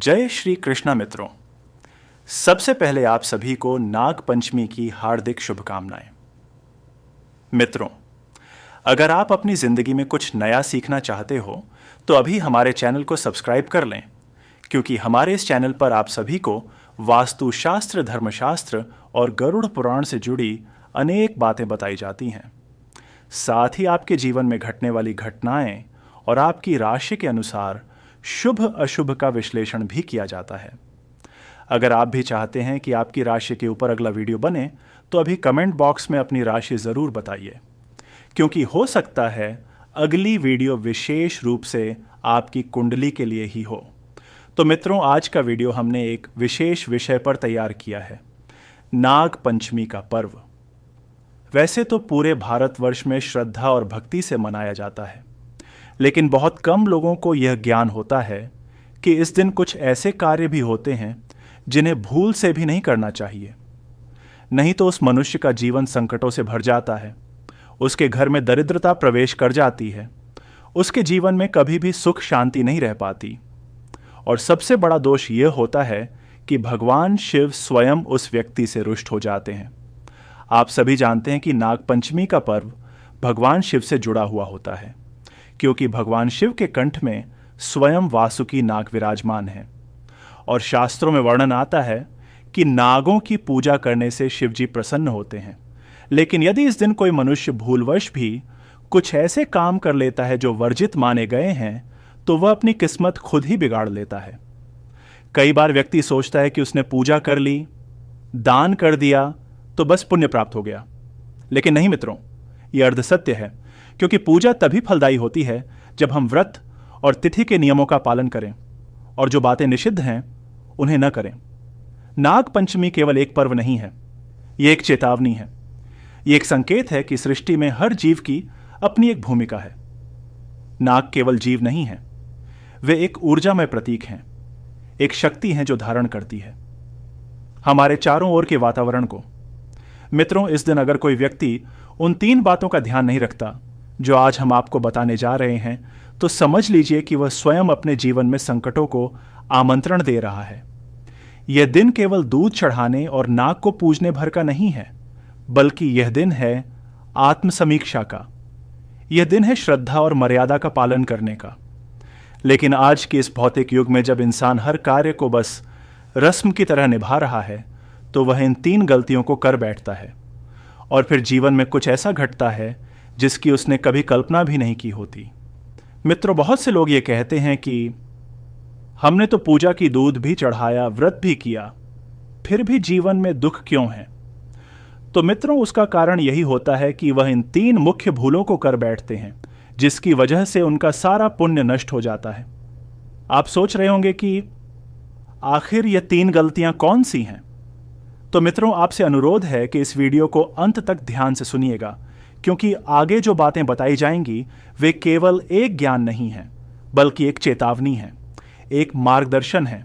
जय श्री कृष्णा मित्रों। सबसे पहले आप सभी को नाग पंचमी की हार्दिक शुभकामनाएं। मित्रों, अगर आप अपनी जिंदगी में कुछ नया सीखना चाहते हो तो अभी हमारे चैनल को सब्सक्राइब कर लें, क्योंकि हमारे इस चैनल पर आप सभी को वास्तुशास्त्र, धर्मशास्त्र और गरुड़ पुराण से जुड़ी अनेक बातें बताई जाती हैं। साथ ही आपके जीवन में घटने वाली घटनाएं और आपकी राशि के अनुसार शुभ अशुभ का विश्लेषण भी किया जाता है। अगर आप भी चाहते हैं कि आपकी राशि के ऊपर अगला वीडियो बने तो अभी कमेंट बॉक्स में अपनी राशि ज़रूर बताइए, क्योंकि हो सकता है अगली वीडियो विशेष रूप से आपकी कुंडली के लिए ही हो। तो मित्रों, आज का वीडियो हमने एक विशेष विषय पर तैयार किया है, नाग पंचमी का पर्व। वैसे तो पूरे भारतवर्ष में श्रद्धा और भक्ति से मनाया जाता है, लेकिन बहुत कम लोगों को यह ज्ञान होता है कि इस दिन कुछ ऐसे कार्य भी होते हैं जिन्हें भूल से भी नहीं करना चाहिए, नहीं तो उस मनुष्य का जीवन संकटों से भर जाता है, उसके घर में दरिद्रता प्रवेश कर जाती है, उसके जीवन में कभी भी सुख शांति नहीं रह पाती। और सबसे बड़ा दोष यह होता है कि भगवान शिव स्वयं उस व्यक्ति से रुष्ट हो जाते हैं। आप सभी जानते हैं कि नाग पंचमी का पर्व भगवान शिव से जुड़ा हुआ होता है, क्योंकि भगवान शिव के कंठ में स्वयं वासुकी नाग विराजमान है। और शास्त्रों में वर्णन आता है कि नागों की पूजा करने से शिव जी प्रसन्न होते हैं। लेकिन यदि इस दिन कोई मनुष्य भूलवश भी कुछ ऐसे काम कर लेता है जो वर्जित माने गए हैं, तो वह अपनी किस्मत खुद ही बिगाड़ लेता है। कई बार व्यक्ति सोचता है कि उसने पूजा कर ली, दान कर दिया तो बस पुण्य प्राप्त हो गया। लेकिन नहीं मित्रों, यह अर्धसत्य है, क्योंकि पूजा तभी फलदायी होती है जब हम व्रत और तिथि के नियमों का पालन करें और जो बातें निषिद्ध हैं उन्हें न करें। नाग पंचमी केवल एक पर्व नहीं है, यह एक चेतावनी है। यह एक संकेत है कि सृष्टि में हर जीव की अपनी एक भूमिका है। नाग केवल जीव नहीं है, वे एक ऊर्जामय प्रतीक हैं, एक शक्ति हैं जो धारण करती है हमारे चारों ओर के वातावरण को। मित्रों, इस दिन अगर कोई व्यक्ति उन 3 बातों का ध्यान नहीं रखता जो आज हम आपको बताने जा रहे हैं, तो समझ लीजिए कि वह स्वयं अपने जीवन में संकटों को आमंत्रण दे रहा है। यह दिन केवल दूध चढ़ाने और नाग को पूजने भर का नहीं है, बल्कि यह दिन है आत्मसमीक्षा का। यह दिन है श्रद्धा और मर्यादा का पालन करने का। लेकिन आज के इस भौतिक युग में जब इंसान हर कार्य को बस रस्म की तरह निभा रहा है, तो वह इन 3 गलतियों को कर बैठता है और फिर जीवन में कुछ ऐसा घटता है जिसकी उसने कभी कल्पना भी नहीं की होती। मित्रों, बहुत से लोग ये कहते हैं कि हमने तो पूजा की, दूध भी चढ़ाया, व्रत भी किया, फिर भी जीवन में दुख क्यों है? तो मित्रों, उसका कारण यही होता है कि वह इन 3 मुख्य भूलों को कर बैठते हैं, जिसकी वजह से उनका सारा पुण्य नष्ट हो जाता है। आप सोच रहे होंगे कि आखिर ये 3 गलतियां कौन सी हैं? तो मित्रों, आपसे अनुरोध है कि इस वीडियो को अंत तक ध्यान से सुनिएगा, क्योंकि आगे जो बातें बताई जाएंगी वे केवल एक ज्ञान नहीं है, बल्कि एक चेतावनी है, एक मार्गदर्शन है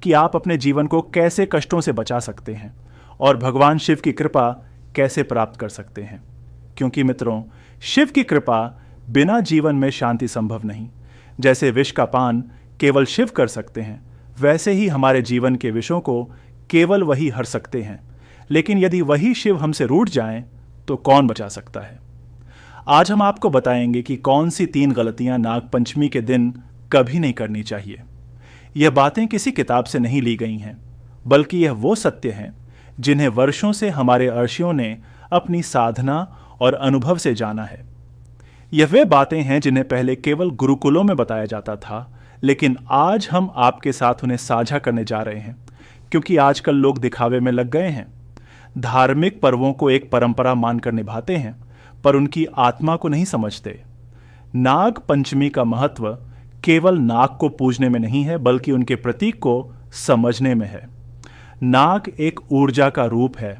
कि आप अपने जीवन को कैसे कष्टों से बचा सकते हैं और भगवान शिव की कृपा कैसे प्राप्त कर सकते हैं। क्योंकि मित्रों, शिव की कृपा बिना जीवन में शांति संभव नहीं। जैसे विष का पान केवल शिव कर सकते हैं, वैसे ही हमारे जीवन के विषों को केवल वही हर सकते हैं। लेकिन यदि वही शिव हमसे रूठ जाएं तो कौन बचा सकता है? आज हम आपको बताएंगे कि कौन सी 3 गलतियां नाग पंचमी के दिन कभी नहीं करनी चाहिए। यह बातें किसी किताब से नहीं ली गई हैं, बल्कि यह वो सत्य हैं जिन्हें वर्षों से हमारे ऋषियों ने अपनी साधना और अनुभव से जाना है। यह वे बातें हैं जिन्हें पहले केवल गुरुकुलों में बताया जाता था, लेकिन आज हम आपके साथ उन्हें साझा करने जा रहे हैं, क्योंकि आजकल लोग दिखावे में लग गए हैं। धार्मिक पर्वों को एक परंपरा मानकर निभाते हैं, पर उनकी आत्मा को नहीं समझते। नाग पंचमी का महत्व केवल नाग को पूजने में नहीं है, बल्कि उनके प्रतीक को समझने में है। नाग एक ऊर्जा का रूप है।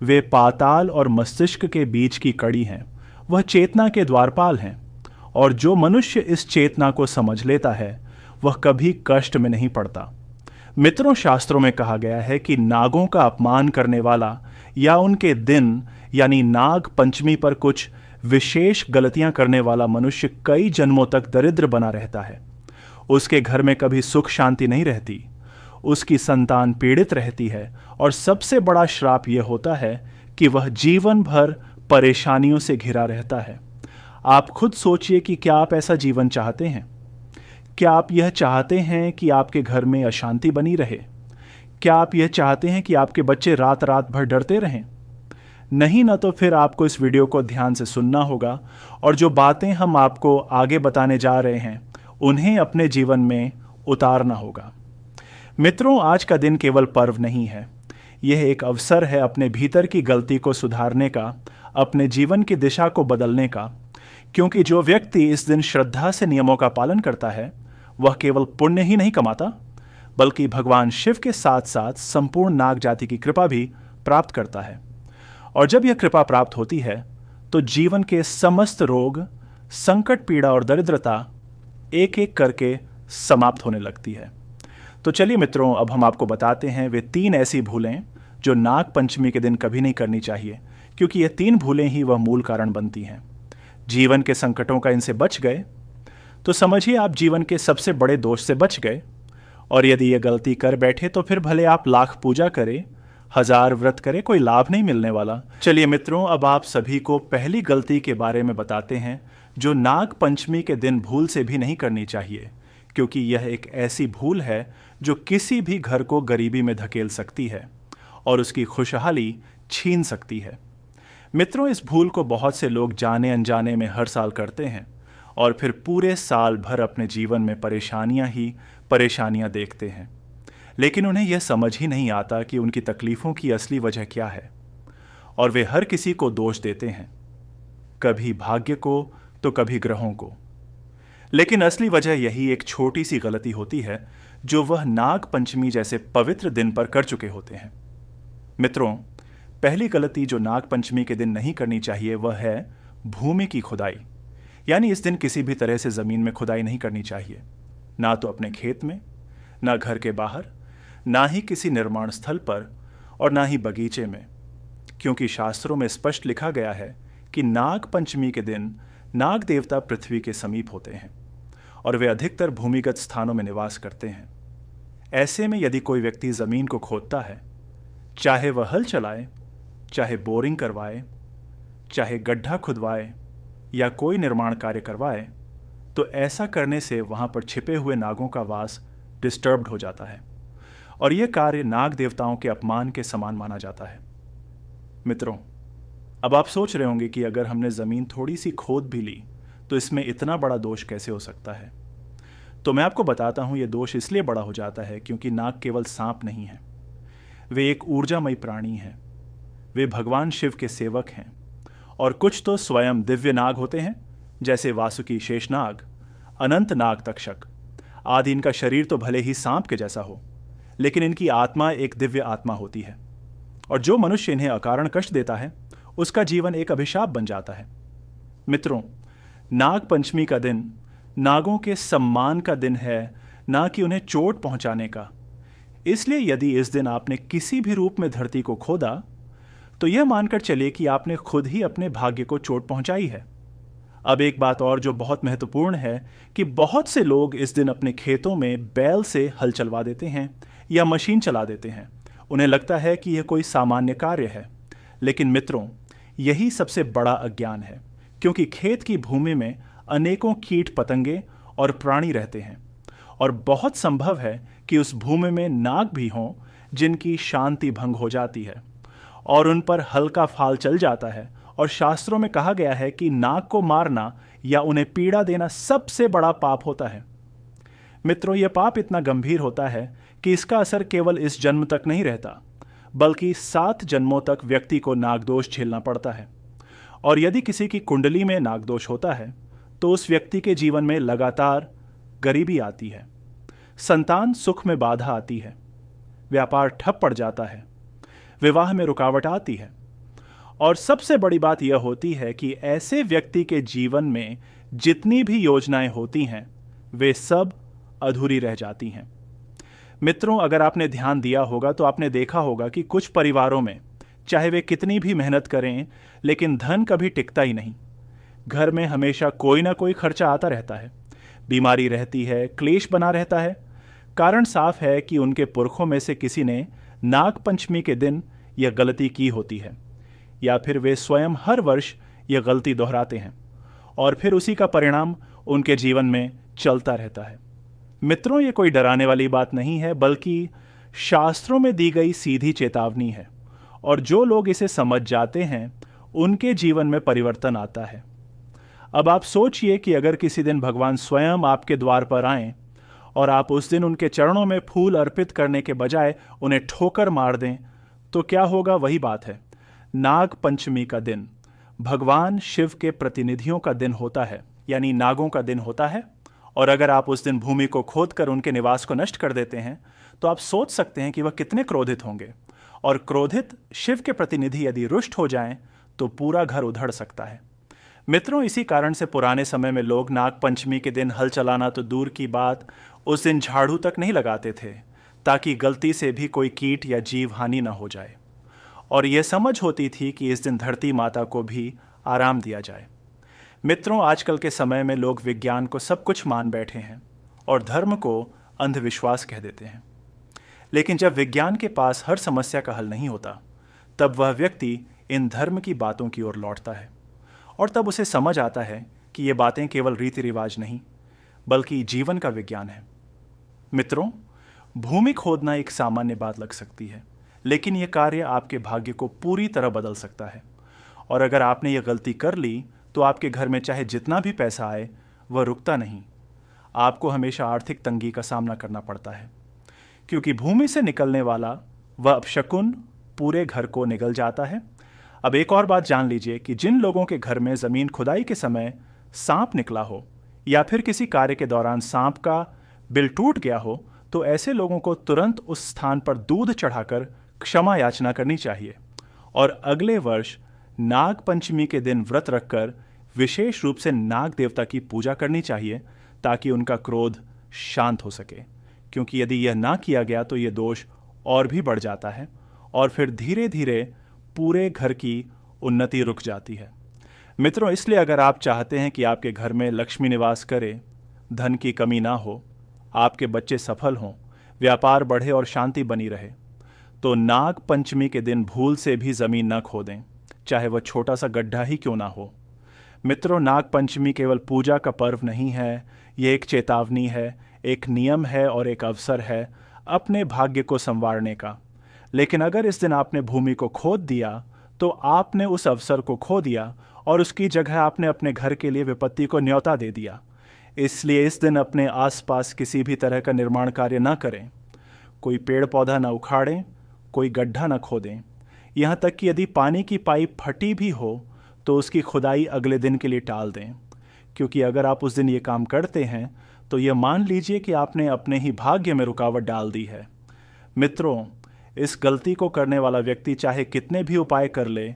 वे पाताल और मस्तिष्क के बीच की कड़ी हैं। वह चेतना के द्वारपाल हैं, और जो मनुष्य इस चेतना को समझ लेता है वह कभी कष्ट में नहीं पड़ता। मित्रों, शास्त्रों में कहा गया है कि नागों का अपमान करने वाला या उनके दिन यानी नाग पंचमी पर कुछ विशेष गलतियां करने वाला मनुष्य कई जन्मों तक दरिद्र बना रहता है। उसके घर में कभी सुख शांति नहीं रहती उसकी संतान पीड़ित रहती है और सबसे बड़ा श्राप यह होता है कि वह जीवन भर परेशानियों से घिरा रहता है। आप खुद सोचिए कि क्या आप ऐसा जीवन चाहते हैं? क्या आप यह चाहते हैं कि आपके घर में अशांति बनी रहे? क्या आप यह चाहते हैं कि आपके बच्चे रात रात भर डरते रहें? नहीं ना, तो फिर आपको इस वीडियो को ध्यान से सुनना होगा और जो बातें हम आपको आगे बताने जा रहे हैं उन्हें अपने जीवन में उतारना होगा। मित्रों, आज का दिन केवल पर्व नहीं है, यह एक अवसर है अपने भीतर की गलती को सुधारने का, अपने जीवन की दिशा को बदलने का। क्योंकि जो व्यक्ति इस दिन श्रद्धा से नियमों का पालन करता है वह केवल पुण्य ही नहीं कमाता बल्कि भगवान शिव के साथ साथ संपूर्ण नाग जाति की कृपा भी प्राप्त करता है। और जब यह कृपा प्राप्त होती है तो जीवन के समस्त रोग, संकट, पीड़ा और दरिद्रता एक एक करके समाप्त होने लगती है। तो चलिए मित्रों, अब हम आपको बताते हैं वे 3 ऐसी भूलें जो नाग पंचमी के दिन कभी नहीं करनी चाहिए, क्योंकि ये 3 भूलें ही वह मूल कारण बनती हैं। जीवन के संकटों का इनसे बच गए तो समझिए आप जीवन के सबसे बड़े दोष से बच गए। और यदि ये गलती कर बैठे तो फिर भले आप लाख पूजा करें, 1000 व्रत करें, कोई लाभ नहीं मिलने वाला। चलिए मित्रों, अब आप सभी को पहली गलती के बारे में बताते हैं जो नाग पंचमी के दिन भूल से भी नहीं करनी चाहिए, क्योंकि यह एक ऐसी भूल है जो किसी भी घर को गरीबी में धकेल सकती है और उसकी खुशहाली छीन सकती है। मित्रों, इस भूल को बहुत से लोग जाने अनजाने में हर साल करते हैं और फिर पूरे साल भर अपने जीवन में परेशानियां ही परेशानियां देखते हैं, लेकिन उन्हें यह समझ ही नहीं आता कि उनकी तकलीफों की असली वजह क्या है। और वे हर किसी को दोष देते हैं, कभी भाग्य को तो कभी ग्रहों को। लेकिन असली वजह यही एक छोटी सी गलती होती है जो वह नाग पंचमी जैसे पवित्र दिन पर कर चुके होते हैं। मित्रों, पहली गलती जो नाग पंचमी के दिन नहीं करनी चाहिए वह है भूमि की खुदाई। यानी इस दिन किसी भी तरह से जमीन में खुदाई नहीं करनी चाहिए, ना तो अपने खेत में, ना घर के बाहर, ना ही किसी निर्माण स्थल पर और ना ही बगीचे में, क्योंकि शास्त्रों में स्पष्ट लिखा गया है कि नाग पंचमी के दिन नाग देवता पृथ्वी के समीप होते हैं और वे अधिकतर भूमिगत स्थानों में निवास करते हैं। ऐसे में यदि कोई व्यक्ति जमीन को खोदता है, चाहे वह हल चलाए, चाहे बोरिंग करवाए, चाहे गड्ढा खुदवाए या कोई निर्माण कार्य करवाए, तो ऐसा करने से वहां पर छिपे हुए नागों का वास डिस्टर्ब्ड हो जाता है और यह कार्य नाग देवताओं के अपमान के समान माना जाता है। मित्रों, अब आप सोच रहे होंगे कि अगर हमने ज़मीन थोड़ी सी खोद भी ली तो इसमें इतना बड़ा दोष कैसे हो सकता है। तो मैं आपको बताता हूं, यह दोष इसलिए बड़ा हो जाता है क्योंकि नाग केवल सांप नहीं है, वे एक ऊर्जामयी प्राणी हैं। वे भगवान शिव के सेवक हैं और कुछ तो स्वयं दिव्य नाग होते हैं, जैसे वासुकी शेषनाग, अनंत नाग तक्षक आदि। इनका शरीर तो भले ही सांप के जैसा हो, लेकिन इनकी आत्मा एक दिव्य आत्मा होती है और जो मनुष्य इन्हें अकारण कष्ट देता है उसका जीवन एक अभिशाप बन जाता है। मित्रों, नाग पंचमी का दिन नागों के सम्मान का दिन है, ना कि उन्हें चोट पहुंचाने का। इसलिए यदि इस दिन आपने किसी भी रूप में धरती को खोदा तो यह मानकर चलिए कि आपने खुद ही अपने भाग्य को चोट पहुंचाई है। अब एक बात और जो बहुत महत्वपूर्ण है कि बहुत से लोग इस दिन अपने खेतों में बैल से हल चलवा देते हैं या मशीन चला देते हैं। उन्हें लगता है कि यह कोई सामान्य कार्य है, लेकिन मित्रों, यही सबसे बड़ा अज्ञान है, क्योंकि खेत की भूमि में अनेकों कीट पतंगे और प्राणी रहते हैं और बहुत संभव है कि उस भूमि में नाग भी हों जिनकी शांति भंग हो जाती है और उन पर हल्का फाल चल जाता है। और शास्त्रों में कहा गया है कि नाग को मारना या उन्हें पीड़ा देना सबसे बड़ा पाप होता है। मित्रों, यह पाप इतना गंभीर होता है कि इसका असर केवल इस जन्म तक नहीं रहता, बल्कि 7 जन्मों तक व्यक्ति को नागदोष झेलना पड़ता है। और यदि किसी की कुंडली में नागदोष होता है तो उस व्यक्ति के जीवन में लगातार गरीबी आती है, संतान सुख में बाधा आती है, व्यापार ठप पड़ जाता है, विवाह में रुकावट आती है और सबसे बड़ी बात यह होती है कि ऐसे व्यक्ति के जीवन में जितनी भी योजनाएं होती हैं वे सब अधूरी रह जाती हैं। मित्रों, अगर आपने ध्यान दिया होगा तो आपने देखा होगा कि कुछ परिवारों में चाहे वे कितनी भी मेहनत करें, लेकिन धन कभी टिकता ही नहीं। घर में हमेशा कोई ना कोई खर्चा आता रहता है, बीमारी रहती है, क्लेश बना रहता है, कारण साफ है कि उनके पुरखों में से किसी ने नाग पंचमी के दिन यह गलती की होती है, या फिर वे स्वयं हर वर्ष यह गलती दोहराते हैं और फिर उसी का परिणाम उनके जीवन में चलता रहता है। मित्रों, ये कोई डराने वाली बात नहीं है, बल्कि शास्त्रों में दी गई सीधी चेतावनी है, और जो लोग इसे समझ जाते हैं उनके जीवन में परिवर्तन आता है। अब आप सोचिए कि अगर किसी दिन भगवान स्वयं आपके द्वार पर आएं और आप उस दिन उनके चरणों में फूल अर्पित करने के बजाय उन्हें ठोकर मार दें, तो क्या होगा? वही बात है, नाग पंचमी का दिन भगवान शिव के प्रतिनिधियों का दिन होता है, यानी नागों का दिन होता है। और अगर आप उस दिन भूमि को खोदकर उनके निवास को नष्ट कर देते हैं तो आप सोच सकते हैं कि वह कितने क्रोधित होंगे। और क्रोधित शिव के प्रतिनिधि यदि रुष्ट हो जाएं तो पूरा घर उधड़ सकता है। मित्रों, इसी कारण से पुराने समय में लोग नाग पंचमी के दिन हल चलाना तो दूर की बात, उस दिन झाड़ू तक नहीं लगाते थे, ताकि गलती से भी कोई कीट या जीव हानि न हो जाए। और यह समझ होती थी कि इस दिन धरती माता को भी आराम दिया जाए। मित्रों, आजकल के समय में लोग विज्ञान को सब कुछ मान बैठे हैं और धर्म को अंधविश्वास कह देते हैं। लेकिन जब विज्ञान के पास हर समस्या का हल नहीं होता, तब वह व्यक्ति इन धर्म की बातों की ओर लौटता है, और तब उसे समझ आता है कि ये बातें केवल रीति रिवाज नहीं, बल्कि जीवन का विज्ञान है। मित्रों, भूमि खोदना एक सामान्य बात लग सकती है, लेकिन यह कार्य आपके भाग्य को पूरी तरह बदल सकता है। और अगर आपने यह गलती कर ली तो आपके घर में चाहे जितना भी पैसा आए, वह रुकता नहीं। आपको हमेशा आर्थिक तंगी का सामना करना पड़ता है, क्योंकि भूमि से निकलने वाला वह अपशकुन पूरे घर को निगल जाता है। अब एक और बात जान लीजिए कि जिन लोगों के घर में ज़मीन खुदाई के समय सांप निकला हो, या फिर किसी कार्य के दौरान सांप का बिल टूट गया हो, तो ऐसे लोगों को तुरंत उस स्थान पर दूध चढ़ाकर क्षमा याचना करनी चाहिए, और अगले वर्ष नाग पंचमी के दिन व्रत रखकर विशेष रूप से नाग देवता की पूजा करनी चाहिए, ताकि उनका क्रोध शांत हो सके। क्योंकि यदि यह ना किया गया तो यह दोष और भी बढ़ जाता है, और फिर धीरे धीरे पूरे घर की उन्नति रुक जाती है। मित्रों, इसलिए अगर आप चाहते हैं कि आपके घर में लक्ष्मी निवास करे, धन की कमी ना हो, आपके बच्चे सफल हों, व्यापार बढ़े और शांति बनी रहे, तो नाग पंचमी के दिन भूल से भी ज़मीन न खोदें, चाहे वह छोटा सा गड्ढा ही क्यों ना हो। मित्रों, नाग पंचमी केवल पूजा का पर्व नहीं है, ये एक चेतावनी है, एक नियम है और एक अवसर है अपने भाग्य को संवारने का। लेकिन अगर इस दिन आपने भूमि को खोद दिया तो आपने उस अवसर को खो दिया, और उसकी जगह आपने अपने घर के लिए विपत्ति को न्योता दे दिया। इसलिए इस दिन अपने आसपास किसी भी तरह का निर्माण कार्य न करें, कोई पेड़ पौधा न उखाड़ें, कोई गड्ढा न खोदें। यहाँ तक कि यदि पानी की पाइप फटी भी हो तो उसकी खुदाई अगले दिन के लिए टाल दें, क्योंकि अगर आप उस दिन ये काम करते हैं तो ये मान लीजिए कि आपने अपने ही भाग्य में रुकावट डाल दी है। मित्रों, इस गलती को करने वाला व्यक्ति चाहे कितने भी उपाय कर ले,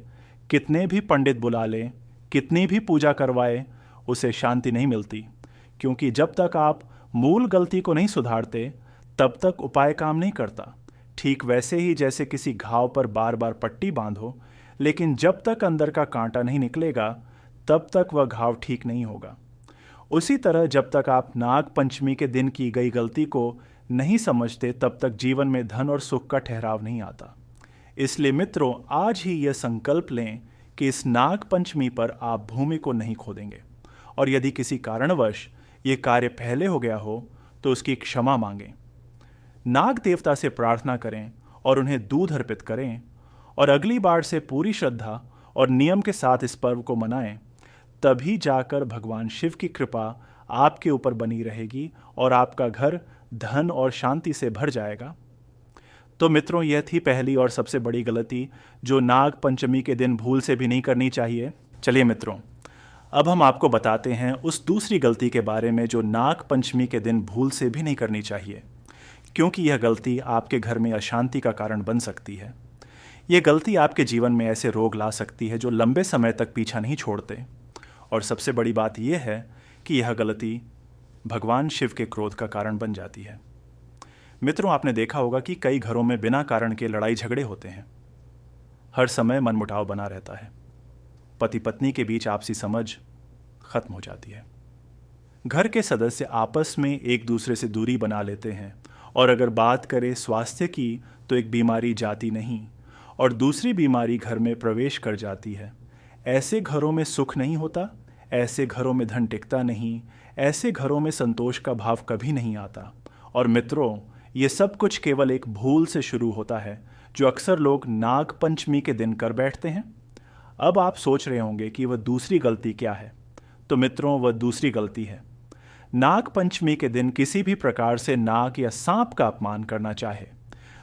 कितने भी पंडित बुला ले, कितनी भी पूजा करवाए, उसे शांति नहीं मिलती, क्योंकि जब तक आप मूल गलती को नहीं सुधारते तब तक उपाय काम नहीं करता। ठीक वैसे ही जैसे किसी घाव पर बार बार पट्टी बांधो, लेकिन जब तक अंदर का कांटा नहीं निकलेगा तब तक वह घाव ठीक नहीं होगा। उसी तरह जब तक आप नाग पंचमी के दिन की गई गलती को नहीं समझते तब तक जीवन में धन और सुख का ठहराव नहीं आता। इसलिए मित्रों, आज ही यह संकल्प लें कि इस नाग पंचमी पर आप भूमि को नहीं खोदेंगे, और यदि किसी कारणवश ये कार्य पहले हो गया हो तो उसकी क्षमा मांगें, नाग देवता से प्रार्थना करें और उन्हें दूध अर्पित करें, और अगली बार से पूरी श्रद्धा और नियम के साथ इस पर्व को मनाएं। तभी जाकर भगवान शिव की कृपा आपके ऊपर बनी रहेगी और आपका घर धन और शांति से भर जाएगा। तो मित्रों, यह थी पहली और सबसे बड़ी गलती जो नाग पंचमी के दिन भूल से भी नहीं करनी चाहिए। चलिए मित्रों, अब हम आपको बताते हैं उस दूसरी गलती के बारे में जो नाग पंचमी के दिन भूल से भी नहीं करनी चाहिए, क्योंकि यह गलती आपके घर में अशांति का कारण बन सकती है। यह गलती आपके जीवन में ऐसे रोग ला सकती है जो लंबे समय तक पीछा नहीं छोड़ते, और सबसे बड़ी बात यह है कि यह गलती भगवान शिव के क्रोध का कारण बन जाती है। मित्रों, आपने देखा होगा कि कई घरों में बिना कारण के लड़ाई झगड़े होते हैं। हर समय मनमुटाव बना रहता है, पति पत्नी के बीच आपसी समझ खत्म हो जाती है, घर के सदस्य आपस में एक दूसरे से दूरी बना लेते हैं और अगर बात करें स्वास्थ्य की तो एक बीमारी जाती नहीं और दूसरी बीमारी घर में प्रवेश कर जाती है। ऐसे घरों में सुख नहीं होता, ऐसे घरों में धन टिकता नहीं, ऐसे घरों में संतोष का भाव कभी नहीं आता। और मित्रों, ये सब कुछ केवल एक भूल से शुरू होता है जो अक्सर लोग नाग पंचमी के दिन कर बैठते हैं। अब आप सोच रहे होंगे कि वह दूसरी गलती क्या है। तो मित्रों, वह दूसरी गलती है नाग पंचमी के दिन किसी भी प्रकार से नाग या सांप का अपमान करना चाहे,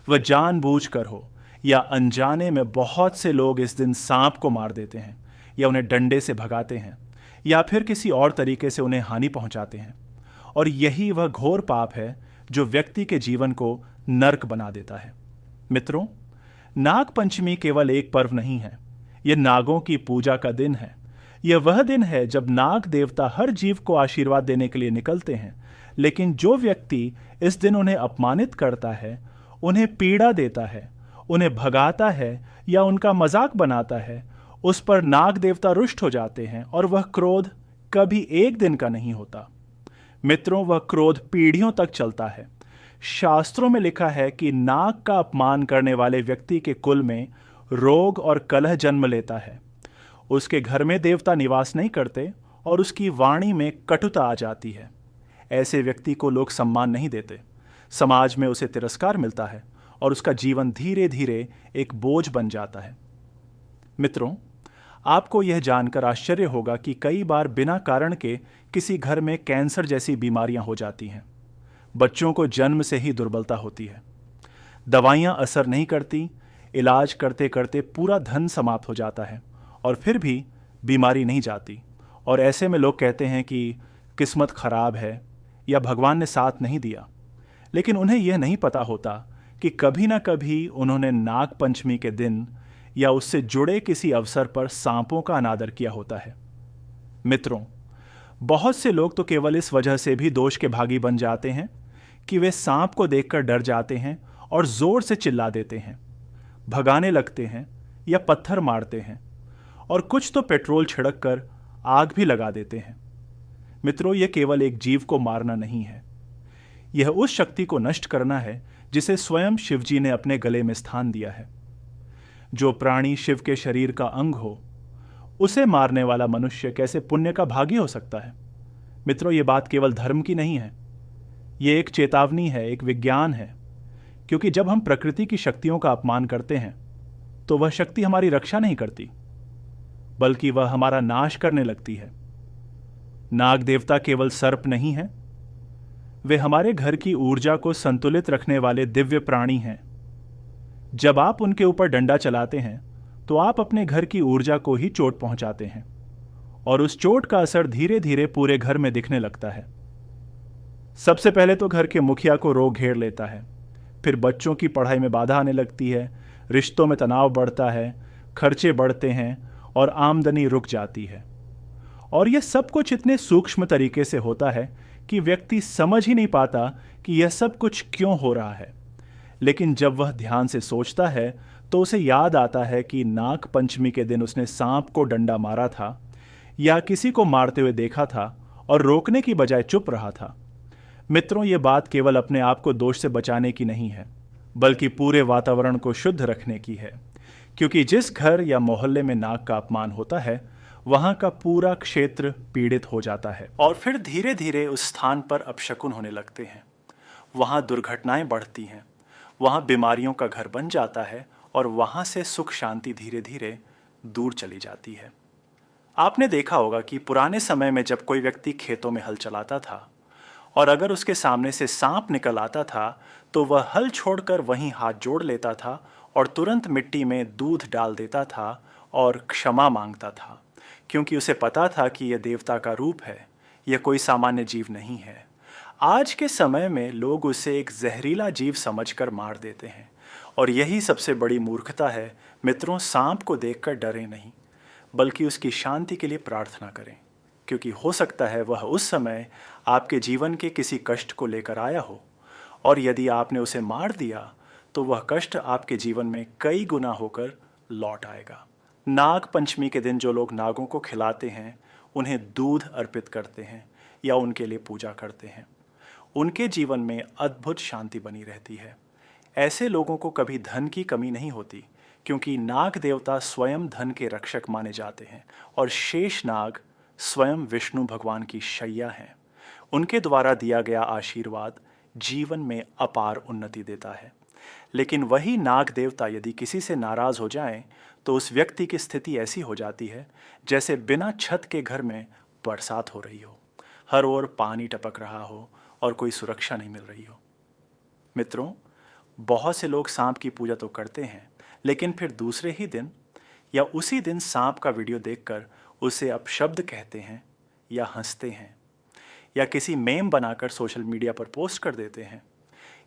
वह जानबूझकर हो या अनजाने में। बहुत से लोग इस दिन सांप को मार देते हैं या उन्हें डंडे से भगाते हैं या फिर किसी और तरीके से उन्हें हानि पहुंचाते हैं। और यही वह घोर पाप है जो व्यक्ति के जीवन को नर्क बना देता है। मित्रों, नाग पंचमी केवल एक पर्व नहीं है, यह नागों की पूजा का दिन है। यह वह दिन है जब नाग देवता हर जीव को आशीर्वाद देने के लिए निकलते हैं। लेकिन जो व्यक्ति इस दिन उन्हें अपमानित करता है, उन्हें पीड़ा देता है, उन्हें भगाता है या उनका मजाक बनाता है, उस पर नाग देवता रुष्ट हो जाते हैं और वह क्रोध कभी एक दिन का नहीं होता। मित्रों, वह क्रोध पीढ़ियों तक चलता है। शास्त्रों में लिखा है कि नाग का अपमान करने वाले व्यक्ति के कुल में रोग और कलह जन्म लेता है। उसके घर में देवता निवास नहीं करते और उसकी वाणी में कटुता आ जाती है। ऐसे व्यक्ति को लोग सम्मान नहीं देते, समाज में उसे तिरस्कार मिलता है और उसका जीवन धीरे धीरे एक बोझ बन जाता है। मित्रों, आपको यह जानकर आश्चर्य होगा कि कई बार बिना कारण के किसी घर में कैंसर जैसी बीमारियां हो जाती हैं। बच्चों को जन्म से ही दुर्बलता होती है, दवाइयां असर नहीं करती, इलाज करते करते पूरा धन समाप्त हो जाता है और फिर भी बीमारी नहीं जाती। और ऐसे में लोग कहते हैं कि किस्मत खराब है या भगवान ने साथ नहीं दिया। लेकिन उन्हें यह नहीं पता होता कि कभी ना कभी उन्होंने नाग पंचमी के दिन या उससे जुड़े किसी अवसर पर सांपों का अनादर किया होता है। मित्रों, बहुत से लोग तो केवल इस वजह से भी दोष के भागी बन जाते हैं कि वे सांप को देखकर डर जाते हैं और जोर से चिल्ला देते हैं, भगाने लगते हैं या पत्थर मारते हैं और कुछ तो पेट्रोल छिड़क कर आग भी लगा देते हैं। मित्रों, यह केवल एक जीव को मारना नहीं है, यह उस शक्ति को नष्ट करना है जिसे स्वयं शिवजी ने अपने गले में स्थान दिया है। जो प्राणी शिव के शरीर का अंग हो, उसे मारने वाला मनुष्य कैसे पुण्य का भागी हो सकता है। मित्रों, यह बात केवल धर्म की नहीं है, यह एक चेतावनी है, एक विज्ञान है। क्योंकि जब हम प्रकृति की शक्तियों का अपमान करते हैं तो वह शक्ति हमारी रक्षा नहीं करती, बल्कि वह हमारा नाश करने लगती है। नाग देवता केवल सर्प नहीं है, वे हमारे घर की ऊर्जा को संतुलित रखने वाले दिव्य प्राणी हैं। जब आप उनके ऊपर डंडा चलाते हैं तो आप अपने घर की ऊर्जा को ही चोट पहुंचाते हैं और उस चोट का असर धीरे धीरे पूरे घर में दिखने लगता है। सबसे पहले तो घर के मुखिया को रोग घेर लेता है, फिर बच्चों की पढ़ाई में बाधा आने लगती है, रिश्तों में तनाव बढ़ता है, खर्चे बढ़ते हैं और आमदनी रुक जाती है। और यह सब कुछ इतने सूक्ष्म तरीके से होता है कि व्यक्ति समझ ही नहीं पाता कि यह सब कुछ क्यों हो रहा है। लेकिन जब वह ध्यान से सोचता है तो उसे याद आता है कि नाग पंचमी के दिन उसने सांप को डंडा मारा था या किसी को मारते हुए देखा था और रोकने की बजाय चुप रहा था। मित्रों, ये बात केवल अपने आप को दोष से बचाने की नहीं है, बल्कि पूरे वातावरण को शुद्ध रखने की है। क्योंकि जिस घर या मोहल्ले में नाग का अपमान होता है, वहां का पूरा क्षेत्र पीड़ित हो जाता है और फिर धीरे धीरे उस स्थान पर अपशकुन होने लगते हैं। वहां दुर्घटनाएं बढ़ती हैं, वहां बीमारियों का घर बन जाता है और वहां से सुख शांति धीरे धीरे दूर चली जाती है। आपने देखा होगा कि पुराने समय में जब कोई व्यक्ति खेतों में हल चलाता था और अगर उसके सामने से सांप निकल आता था तो वह हल छोड़कर वहीं हाथ जोड़ लेता था और तुरंत मिट्टी में दूध डाल देता था और क्षमा मांगता था, क्योंकि उसे पता था कि यह देवता का रूप है, यह कोई सामान्य जीव नहीं है। आज के समय में लोग उसे एक जहरीला जीव समझकर मार देते हैं और यही सबसे बड़ी मूर्खता है। मित्रों, सांप को देखकर डरें नहीं, बल्कि उसकी शांति के लिए प्रार्थना करें, क्योंकि हो सकता है वह उस समय आपके जीवन के किसी कष्ट को लेकर आया हो और यदि आपने उसे मार दिया तो वह कष्ट आपके जीवन में कई गुना होकर लौट आएगा। नाग पंचमी के दिन जो लोग नागों को खिलाते हैं, उन्हें दूध अर्पित करते हैं या उनके लिए पूजा करते हैं, उनके जीवन में अद्भुत शांति बनी रहती है। ऐसे लोगों को कभी धन की कमी नहीं होती, क्योंकि नाग देवता स्वयं धन के रक्षक माने जाते हैं और शेष नाग स्वयं विष्णु भगवान की शैया हैं। उनके द्वारा दिया गया आशीर्वाद जीवन में अपार उन्नति देता है। लेकिन वही नाग देवता यदि किसी से नाराज हो जाएं, तो उस व्यक्ति की स्थिति ऐसी हो जाती है जैसे बिना छत के घर में बरसात हो रही हो, हर ओर पानी टपक रहा हो और कोई सुरक्षा नहीं मिल रही हो। मित्रों, बहुत से लोग सांप की पूजा तो करते हैं, लेकिन फिर दूसरे ही दिन या उसी दिन सांप का वीडियो देखकर उसे अपशब्द कहते हैं या हंसते हैं या किसी मेम बनाकर सोशल मीडिया पर पोस्ट कर देते हैं।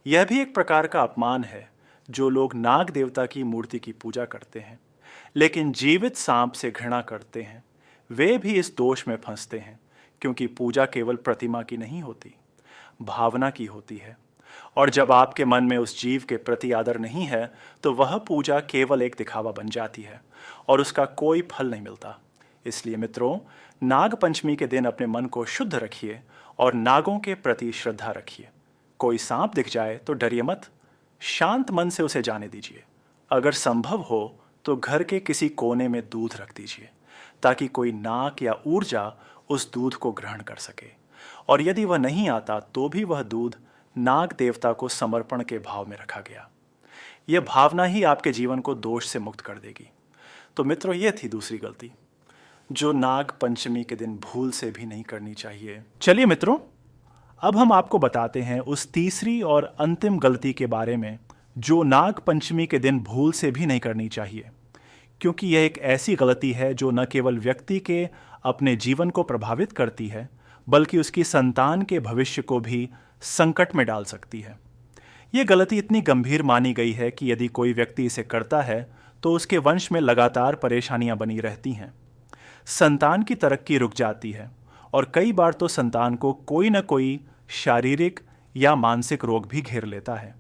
यह भी एक प्रकार का अपमान है। जो लोग नाग देवता की मूर्ति की पूजा करते हैं लेकिन जीवित सांप से घृणा करते हैं, वे भी इस दोष में फंसते हैं, क्योंकि पूजा केवल प्रतिमा की नहीं होती, भावना की होती है। और जब आपके मन में उस जीव के प्रति आदर नहीं है, तो वह पूजा केवल एक दिखावा बन जाती है और उसका कोई फल नहीं मिलता। इसलिए मित्रों, नाग पंचमी के दिन अपने मन को शुद्ध रखिए और नागों के प्रति श्रद्धा रखिए। कोई सांप दिख जाए तो डरिए मत, शांत मन से उसे जाने दीजिए। अगर संभव हो तो घर के किसी कोने में दूध रख दीजिए, ताकि कोई नाग या ऊर्जा उस दूध को ग्रहण कर सके। और यदि वह नहीं आता तो भी वह दूध नाग देवता को समर्पण के भाव में रखा गया। यह भावना ही आपके जीवन को दोष से मुक्त कर देगी। तो मित्रों, यह थी दूसरी गलती जो नाग पंचमी के दिन भूल से भी नहीं करनी चाहिए। चलिए मित्रों, अब हम आपको बताते हैं उस तीसरी और अंतिम गलती के बारे में जो नाग पंचमी के दिन भूल से भी नहीं करनी चाहिए, क्योंकि यह एक ऐसी गलती है जो न केवल व्यक्ति के अपने जीवन को प्रभावित करती है, बल्कि उसकी संतान के भविष्य को भी संकट में डाल सकती है। यह गलती इतनी गंभीर मानी गई है कि यदि कोई व्यक्ति इसे करता है तो उसके वंश में लगातार परेशानियां बनी रहती हैं। संतान की तरक्की रुक जाती है और कई बार तो संतान को कोई न कोई शारीरिक या मानसिक रोग भी घेर लेता है।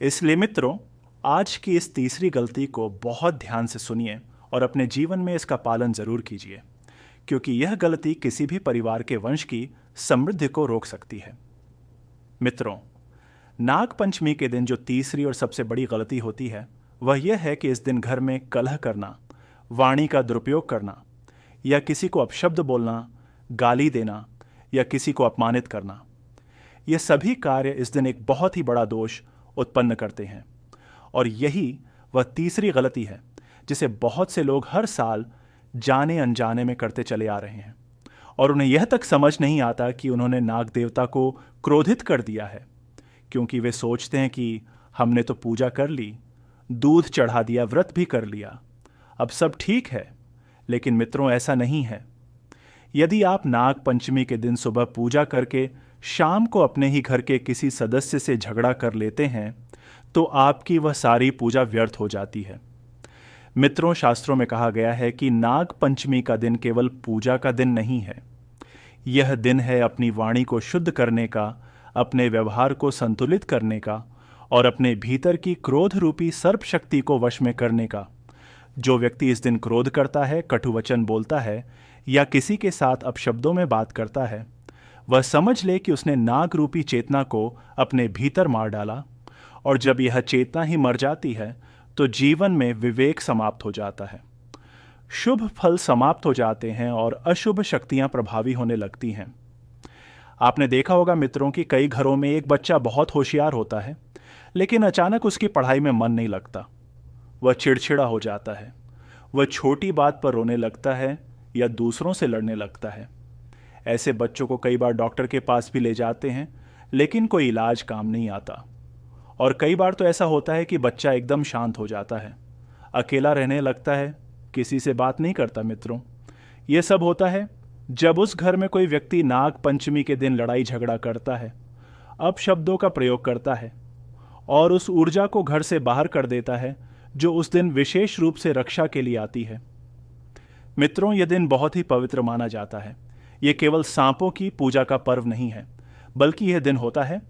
इसलिए मित्रों, आज की इस तीसरी गलती को बहुत ध्यान से सुनिए और अपने जीवन में इसका पालन जरूर कीजिए, क्योंकि यह गलती किसी भी परिवार के वंश की समृद्धि को रोक सकती है। मित्रों, नाग पंचमी के दिन जो तीसरी और सबसे बड़ी गलती होती है वह यह है कि इस दिन घर में कलह करना, वाणी का दुरुपयोग करना या किसी को अपशब्द बोलना, गाली देना या किसी को अपमानित करना, ये सभी कार्य इस दिन एक बहुत ही बड़ा दोष उत्पन्न करते हैं। और यही वह तीसरी गलती है जिसे बहुत से लोग हर साल जाने अनजाने में करते चले आ रहे हैं और उन्हें यह तक समझ नहीं आता कि उन्होंने नाग देवता को क्रोधित कर दिया है, क्योंकि वे सोचते हैं कि हमने तो पूजा कर ली, दूध चढ़ा दिया, व्रत भी कर लिया, अब सब ठीक है। लेकिन मित्रों, ऐसा नहीं है। यदि आप नाग पंचमी के दिन सुबह पूजा करके शाम को अपने ही घर के किसी सदस्य से झगड़ा कर लेते हैं तो आपकी वह सारी पूजा व्यर्थ हो जाती है। मित्रों, शास्त्रों में कहा गया है कि नाग पंचमी का दिन केवल पूजा का दिन नहीं है, यह दिन है अपनी वाणी को शुद्ध करने का, अपने व्यवहार को संतुलित करने का और अपने भीतर की क्रोध रूपी सर्प शक्ति को वश में करने का। जो व्यक्ति इस दिन क्रोध करता है, कटु वचन बोलता है या किसी के साथ अपशब्दों में बात करता है, वह समझ ले कि उसने नाग रूपी चेतना को अपने भीतर मार डाला। और जब यह चेतना ही मर जाती है तो जीवन में विवेक समाप्त हो जाता है, शुभ फल समाप्त हो जाते हैं और अशुभ शक्तियां प्रभावी होने लगती हैं। आपने देखा होगा मित्रों कि कई घरों में एक बच्चा बहुत होशियार होता है, लेकिन अचानक उसकी पढ़ाई में मन नहीं लगता, वह चिड़चिड़ा हो जाता है, वह छोटी बात पर रोने लगता है या दूसरों से लड़ने लगता है। ऐसे बच्चों को कई बार डॉक्टर के पास भी ले जाते हैं, लेकिन कोई इलाज काम नहीं आता। और कई बार तो ऐसा होता है कि बच्चा एकदम शांत हो जाता है, अकेला रहने लगता है, किसी से बात नहीं करता। मित्रों, ये सब होता है जब उस घर में कोई व्यक्ति नाग पंचमी के दिन लड़ाई झगड़ा करता है, अपशब्दों का प्रयोग करता है और उस ऊर्जा को घर से बाहर कर देता है जो उस दिन विशेष रूप से रक्षा के लिए आती है। मित्रों, यह दिन बहुत ही पवित्र माना जाता है। ये केवल सांपों की पूजा का पर्व नहीं है, बल्कि यह दिन होता है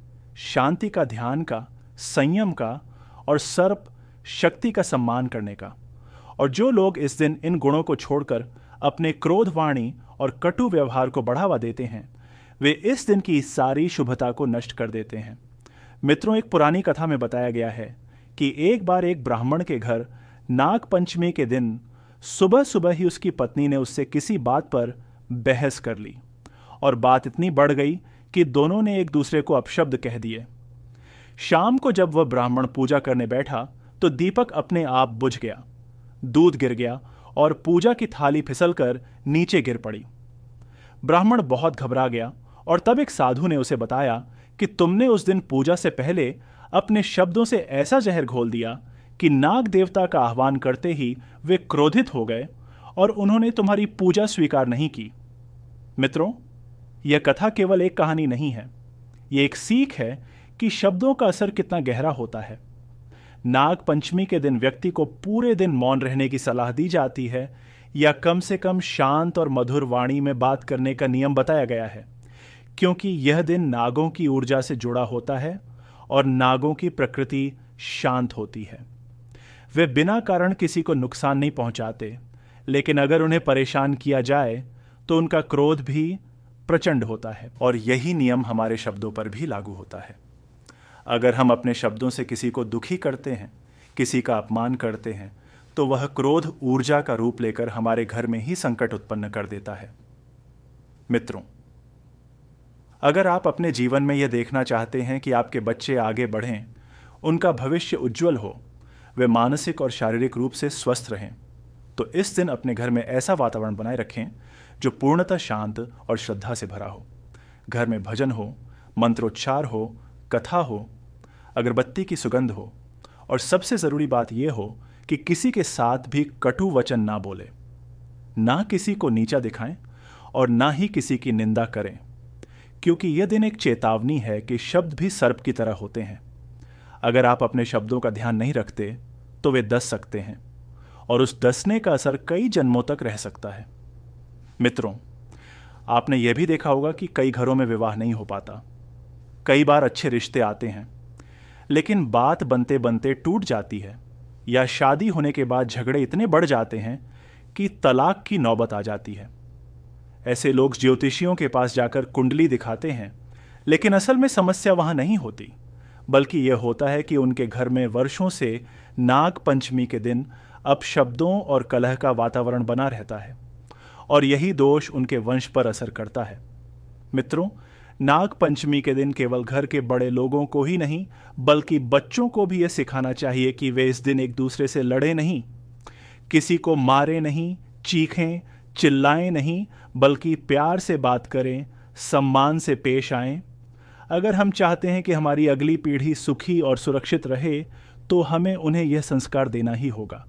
शांति का, ध्यान का, संयम का और सर्प शक्ति का सम्मान करने का। और जो लोग इस दिन इन गुणों को छोड़कर अपने क्रोध वाणी और कटु व्यवहार को बढ़ावा देते हैं, वे इस दिन की सारी शुभता को नष्ट कर देते हैं। मित्रों, एक पुरानी कथा में बताया गया है कि एक बार एक ब्राह्मण के घर नाग पंचमी के दिन सुबह सुबह ही उसकी पत्नी ने उससे किसी बात पर बहस कर ली और बात इतनी बढ़ गई कि दोनों ने एक दूसरे को अपशब्द कह दिए। शाम को जब वह ब्राह्मण पूजा करने बैठा तो दीपक अपने आप बुझ गया, दूध गिर गया और पूजा की थाली फिसलकर नीचे गिर पड़ी। ब्राह्मण बहुत घबरा गया और तब एक साधु ने उसे बताया कि तुमने उस दिन पूजा से पहले अपने शब्दों से ऐसा जहर घोल दिया कि नाग देवता का आह्वान करते ही वे क्रोधित हो गए और उन्होंने तुम्हारी पूजा स्वीकार नहीं की। मित्रों, यह कथा केवल एक कहानी नहीं है, यह एक सीख है कि शब्दों का असर कितना गहरा होता है। नाग पंचमी के दिन व्यक्ति को पूरे दिन मौन रहने की सलाह दी जाती है या कम से कम शांत और मधुर वाणी में बात करने का नियम बताया गया है, क्योंकि यह दिन नागों की ऊर्जा से जुड़ा होता है और नागों की प्रकृति शांत होती है। वे बिना कारण किसी को नुकसान नहीं पहुंचाते, लेकिन अगर उन्हें परेशान किया जाए तो उनका क्रोध भी प्रचंड होता है। और यही नियम हमारे शब्दों पर भी लागू होता है। अगर हम अपने शब्दों से किसी को दुखी करते हैं, किसी का अपमान करते हैं, तो वह क्रोध ऊर्जा का रूप लेकर हमारे घर में ही संकट उत्पन्न कर देता है। मित्रों, अगर आप अपने जीवन में यह देखना चाहते हैं कि आपके बच्चे आगे बढ़ें, उनका भविष्य उज्जवल हो, वे मानसिक और शारीरिक रूप से स्वस्थ रहें, तो इस दिन अपने घर में ऐसा वातावरण बनाए रखें जो पूर्णतः शांत और श्रद्धा से भरा हो। घर में भजन हो, मंत्रोच्चार हो, कथा हो, अगरबत्ती की सुगंध हो, और सबसे ज़रूरी बात यह हो कि किसी के साथ भी कटु वचन ना बोले, ना किसी को नीचा दिखाएं और ना ही किसी की निंदा करें, क्योंकि यह दिन एक चेतावनी है कि शब्द भी सर्प की तरह होते हैं। अगर आप अपने शब्दों का ध्यान नहीं रखते तो वे डस सकते हैं और उस डसने का असर कई जन्मों तक रह सकता है। मित्रों, आपने यह भी देखा होगा कि कई घरों में विवाह नहीं हो पाता। कई बार अच्छे रिश्ते आते हैं, लेकिन बात बनते बनते टूट जाती है, या शादी होने के बाद झगड़े इतने बढ़ जाते हैं कि तलाक की नौबत आ जाती है। ऐसे लोग ज्योतिषियों के पास जाकर कुंडली दिखाते हैं, लेकिन असल में समस्या वहां नहीं होती, बल्कि यह होता है कि उनके घर में वर्षों से नाग पंचमी के दिन अपशब्दों और कलह का वातावरण बना रहता है और यही दोष उनके वंश पर असर करता है। मित्रों, नाग पंचमी के दिन केवल घर के बड़े लोगों को ही नहीं, बल्कि बच्चों को भी यह सिखाना चाहिए कि वे इस दिन एक दूसरे से लड़े नहीं, किसी को मारे नहीं, चीखें, चिल्लाएं नहीं, बल्कि प्यार से बात करें, सम्मान से पेश आएं। अगर हम चाहते हैं कि हमारी अगली पीढ़ी सुखी और सुरक्षित रहे, तो हमें उन्हें यह संस्कार देना ही होगा,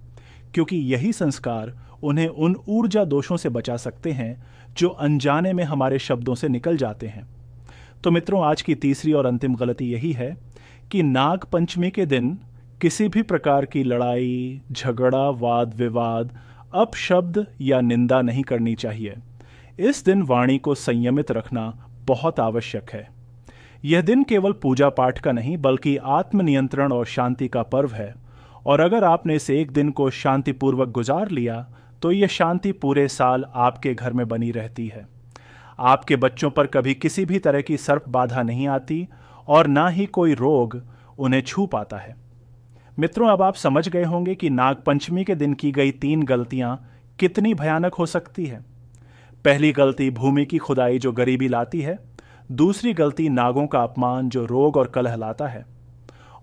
क्योंकि यही संस्कार उन्हें उन ऊर्जा दोषों से बचा सकते हैं जो अनजाने में हमारे शब्दों से निकल जाते हैं। तो मित्रों, आज की तीसरी और अंतिम गलती यही है कि नाग पंचमी के दिन किसी भी प्रकार की लड़ाई, झगड़ा, वाद विवाद, अपशब्द या निंदा नहीं करनी चाहिए। इस दिन वाणी को संयमित रखना बहुत आवश्यक है। यह दिन केवल पूजा पाठ का नहीं, बल्कि आत्मनियंत्रण और शांति का पर्व है, और अगर आपने इस एक दिन को शांतिपूर्वक गुजार लिया तो यह शांति पूरे साल आपके घर में बनी रहती है। आपके बच्चों पर कभी किसी भी तरह की सर्प बाधा नहीं आती और ना ही कोई रोग उन्हें छू पाता है। मित्रों, अब आप समझ गए होंगे कि नाग पंचमी के दिन की गई 3 गलतियां कितनी भयानक हो सकती है। पहली गलती भूमि की खुदाई जो गरीबी लाती है, दूसरी गलती नागों का अपमान जो रोग और कलह लाता है,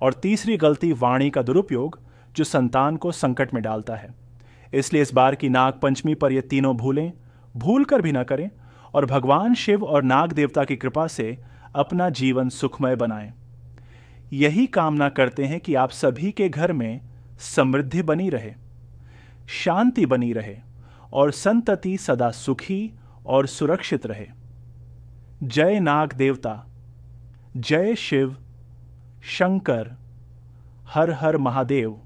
और तीसरी गलती वाणी का दुरुपयोग जो संतान को संकट में डालता है। इसलिए इस बार की नाग पंचमी पर ये तीनों भूल कर भी ना करें और भगवान शिव और नाग देवता की कृपा से अपना जीवन सुखमय बनाएं। यही कामना करते हैं कि आप सभी के घर में समृद्धि बनी रहे, शांति बनी रहे और संतति सदा सुखी और सुरक्षित रहे। जय नाग देवता, जय शिव शंकर, हर हर महादेव।